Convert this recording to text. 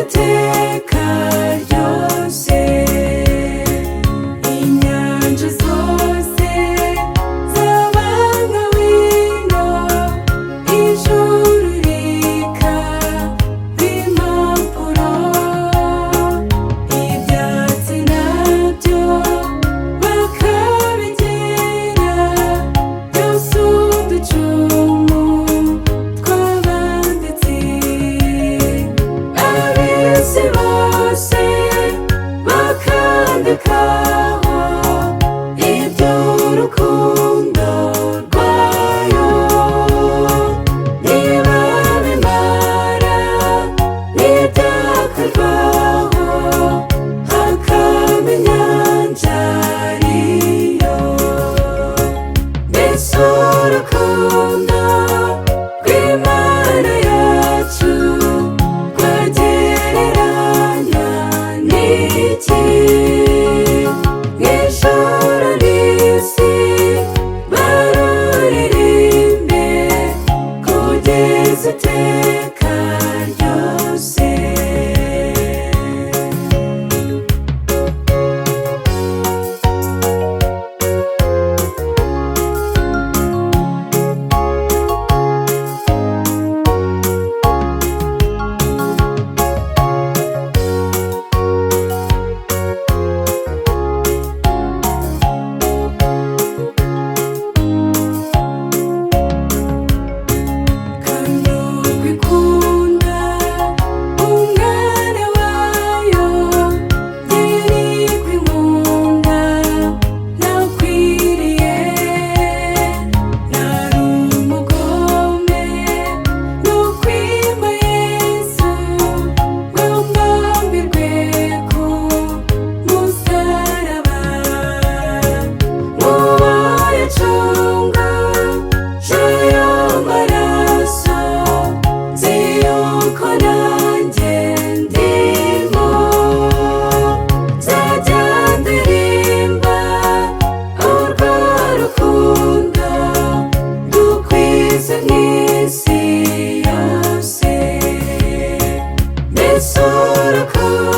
iteka ryose. Inyanja zose zaba nka wino, ijuru rikaba impapuro, ibyatsi nabyo bakabigira byose uducumu tw'abanditsi. Ab'isi bose bakandikaho iby'urukundo rwayo. Niba bimara n'ibyakorwaho, hakaba inyanja ariyo. Mbese urukundo rw'Imana yacu rwagereranywa n'iki? Mw'ijuru n'isi baruririmbe kugeza iteka ryose. Kandi uko ikunda umwana wayo, njye niko inkunda nakwiriye. Nari umugome n'ukwima Yesu, ngo mbambirwe ku musaraba. Mubo yacunguje ayo maraso, nzi yuko nanjye ndimo. Nzajya ndirimba urwo rukundo, dukwize mw'isi yose. Mbese urukundo